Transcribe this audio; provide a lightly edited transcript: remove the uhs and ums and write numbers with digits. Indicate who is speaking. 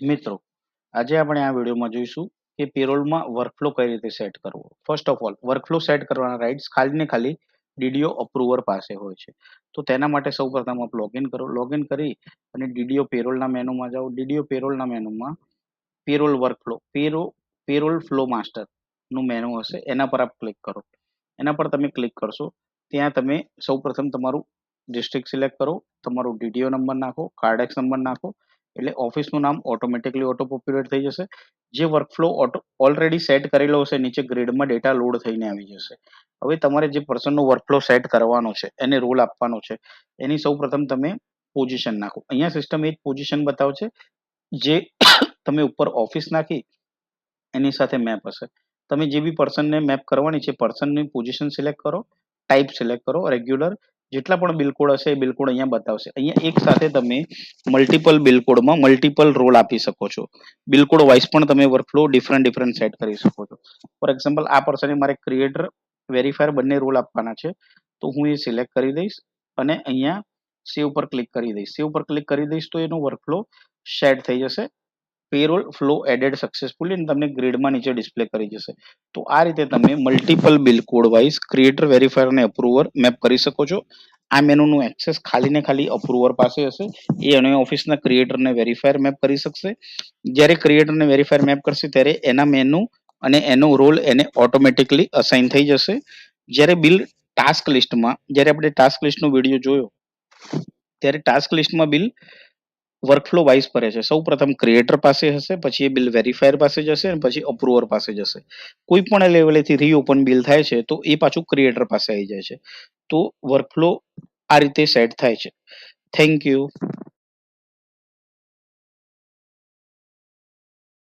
Speaker 1: મિત્રો, આજે આપણે આ વિડીયોમાં જોઈશું કે પેરોલમાં વર્કફ્લો કઈ રીતે સેટ કરવો. First of all, workflow set કરવાના રાઇટ્સ ખાલી ને ખાલી ડીડીઓ અપ્રૂવર પાસે હોય છે. તો તેના માટે સૌપ્રથમ આપ લોગિન કરો. લોગિન કરી અને ડીડીઓ પેરોલના મેનુમાં જાઓ. ડીડીઓ પેરોલના મેનુમાં payroll workflow, payroll flow master નું મેનુ હશે, એના પર આપ ક્લિક કરો. એના પર તમે ક્લિક કરશો ત્યાં તમે સૌપ્રથમ તમારું ડિસ્ટ્રિક્ટ સિલેક્ટ કરો, તમારું ડીડીઓ નંબર નાખો, કાર્ડેક્સ નંબર નાખો, એટલે ઓફિસનું નામ ઓટોમેટિકલી ઓટો પોપ્યુલેટ થઈ જશે. જે વર્કફ્લો ઓલરેડી સેટ કરેલો હશે નીચે ગ્રીડમાં ડેટા લોડ થઈને આવી જશે. હવે તમારે જે પર્સનનો વર્કફ્લો સેટ કરવાનો છે, એને રોલ આપવાનો છે, એની સૌપ્રથમ તમે પોઝિશન નાખો. અહીંયા સિસ્ટમ એ જ પોઝિશન બતાવશે જે તમે ઉપર ઓફિસ નાખી એની સાથે મેપ હશે. તમે જે બી પર્સનને મેપ કરવાની છે, પર્સનની પોઝિશન સિલેક્ટ કરો, ટાઈપ સિલેક્ટ કરો, રેગ્યુલર, જેટલા પણ બિલકોડ હશે એ બિલકોડ અહીંયા બતાવશે. અહીંયા એક સાથે તમે મલ્ટિપલ બિલકોડમાં મલ્ટિપલ રોલ આપી શકો છો. બિલકોડ વાઇઝ પણ તમે વર્કફ્લો ડિફરન્ટ સેટ કરી શકો છો. ફોર એક્ઝામ્પલ, આ પર્સને મારે ક્રિએટર, વેરીફાયર બંને રોલ આપવાના છે, તો હું એ સિલેક્ટ કરી દઈશ અને અહીંયા સેવ પર ક્લિક કરી દઈશ. સેવ પર ક્લિક કરી દઈશ તો એનો વર્કફ્લો સેટ થઈ જશે. પેરોલ ફ્લો એડેડ સક્સેસફુલી અને તમને ગ્રીડમાં નીચે ડિસ્પ્લે કરી જશે. તો આ રીતે તમે multiple bill code wise creator, verifier અને અપ્રૂવર મેપ કરી શકો છો. આ મેનુનું એક્સેસ ખાલી ને ખાલી અપ્રૂવર પાસે હશે. એ અને ઓફિસના ક્રિએટર ને વેરીફાયર મેપ કરી શકશે. જ્યારે ક્રિએટર ને વેરીફાયર મેપ કરશે ત્યારે એના મેનુ અને એનો રોલ એને ઓટોમેટિકલી અસાઇન થઈ જશે. જ્યારે બિલ ટાસ્ક લિસ્ટમાં, જ્યારે આપણે ટાસ્ક લિસ્ટનો વિડીયો જોયો ત્યારે ટાસ્ક લિસ્ટમાં બિલ વર્કફ્લો વાઇઝ ફરે છે. સૌ પ્રથમ ક્રિએટર પાસે હશે, પછી એ બિલ વેરીફાયર પાસે જશે અને પછી અપ્રૂવર પાસે જશે. કોઈ પણ લેવલેથી રીઓપન બિલ થાય છે તો એ પાછું ક્રિએટર પાસે આવી જાય છે. તો વર્કફ્લો આ રીતે સેટ થાય છે. Thank you.